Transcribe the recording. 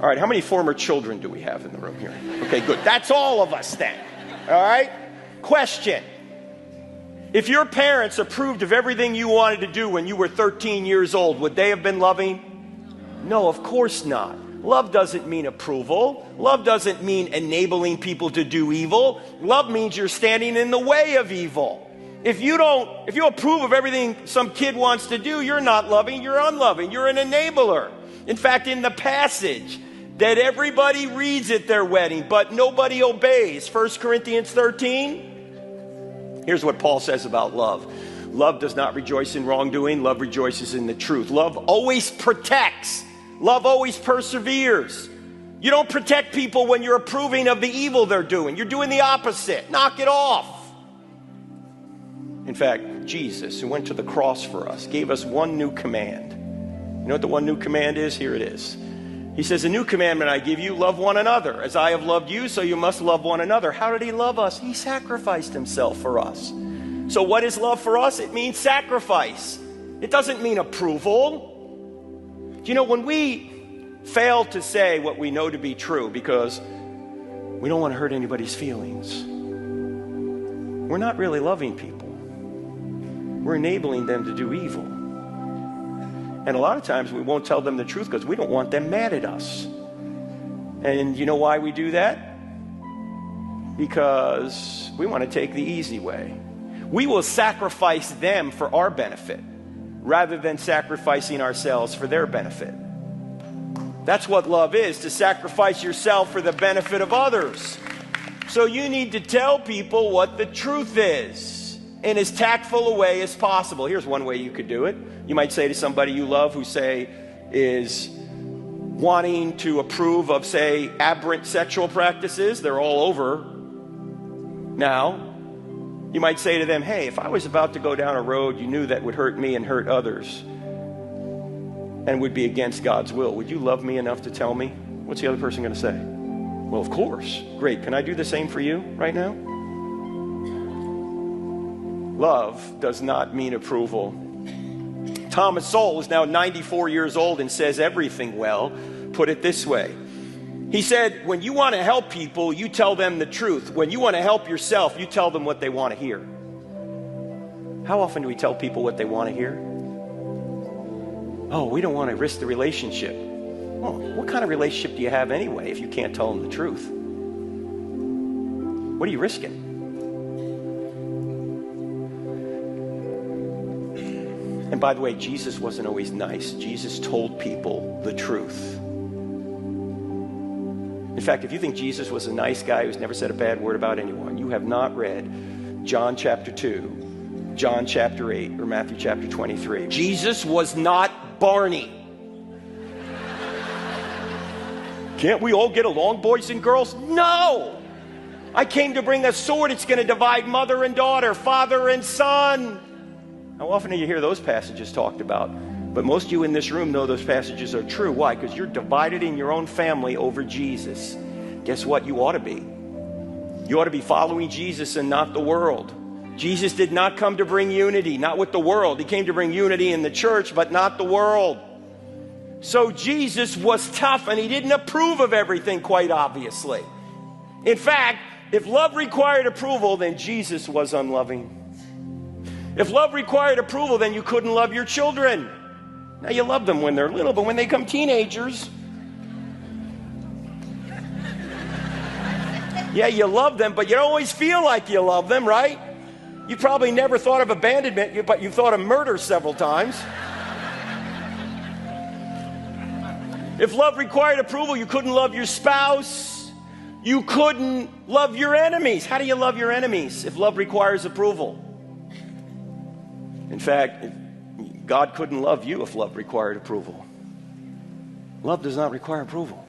All right, how many former children do we have in the room here? Okay, good. That's all of us then. All right? Question. If your parents approved of everything you wanted to do when you were 13 years old, would they have been loving? No, of course not. Love doesn't mean approval. Love doesn't mean enabling people to do evil. Love means you're standing in the way of evil. If you approve of everything some kid wants to do, you're not loving, you're unloving, you're an enabler. In fact, in the passage that everybody reads at their wedding, but nobody obeys, 1 Corinthians 13, here's what Paul says about love. Love does not rejoice in wrongdoing. Love rejoices in the truth. Love always protects. Love always perseveres. You don't protect people when you're approving of the evil they're doing. You're doing the opposite. Knock it off. In fact, Jesus, who went to the cross for us, gave us one new command. You know what the one new command is? Here it is. He says, a new commandment I give you, love one another. As I have loved you, so you must love one another. How did he love us? He sacrificed himself for us. So what is love for us? It means sacrifice. It doesn't mean approval. Do you know, when we fail to say what we know to be true because we don't want to hurt anybody's feelings, we're not really loving people. We're enabling them to do evil. And a lot of times we won't tell them the truth because we don't want them mad at us. And you know why we do that? Because we want to take the easy way. We will sacrifice them for our benefit rather than sacrificing ourselves for their benefit. That's what love is, to sacrifice yourself for the benefit of others. So you need to tell people what the truth is in as tactful a way as possible. Here's one way you could do it. You might say to somebody you love who, say, is wanting to approve of, say, aberrant sexual practices. They're all over now. You might say to them, hey, if I was about to go down a road you knew that would hurt me and hurt others and would be against God's will, would you love me enough to tell me? What's the other person going to say? Well, of course. Great. Can I do the same for you right now? Love does not mean approval. Thomas Sowell is now 94 years old and says everything well. Put it this way. He said, when you want to help people, you tell them the truth. When you want to help yourself, you tell them what they want to hear. How often do we tell people what they want to hear? Oh, we don't want to risk the relationship. Well, what kind of relationship do you have anyway if you can't tell them the truth? What are you risking? And by the way, Jesus wasn't always nice. Jesus told people the truth. In fact, if you think Jesus was a nice guy who's never said a bad word about anyone, you have not read John chapter 2, John chapter 8, or Matthew chapter 23. Jesus was not Barney. Can't we all get along, boys and girls? No! I came to bring a sword. It's going to divide mother and daughter, father and son. How often do you hear those passages talked about? But most of you in this room know those passages are true. Why? Because you're divided in your own family over Jesus. Guess what you ought to be? You ought to be following Jesus and not the world. Jesus did not come to bring unity, not with the world. He came to bring unity in the church, but not the world. So Jesus was tough, and he didn't approve of everything, quite obviously. In fact, if love required approval, then Jesus was unloving. If love required approval, then you couldn't love your children. Now, you love them when they're little, but when they become teenagers, yeah, you love them, but you don't always feel like you love them, right? You probably never thought of abandonment, but you thought of murder several times. If love required approval, you couldn't love your spouse. You couldn't love your enemies. How do you love your enemies if love requires approval? In fact, God couldn't love you if love required approval. Love does not require approval.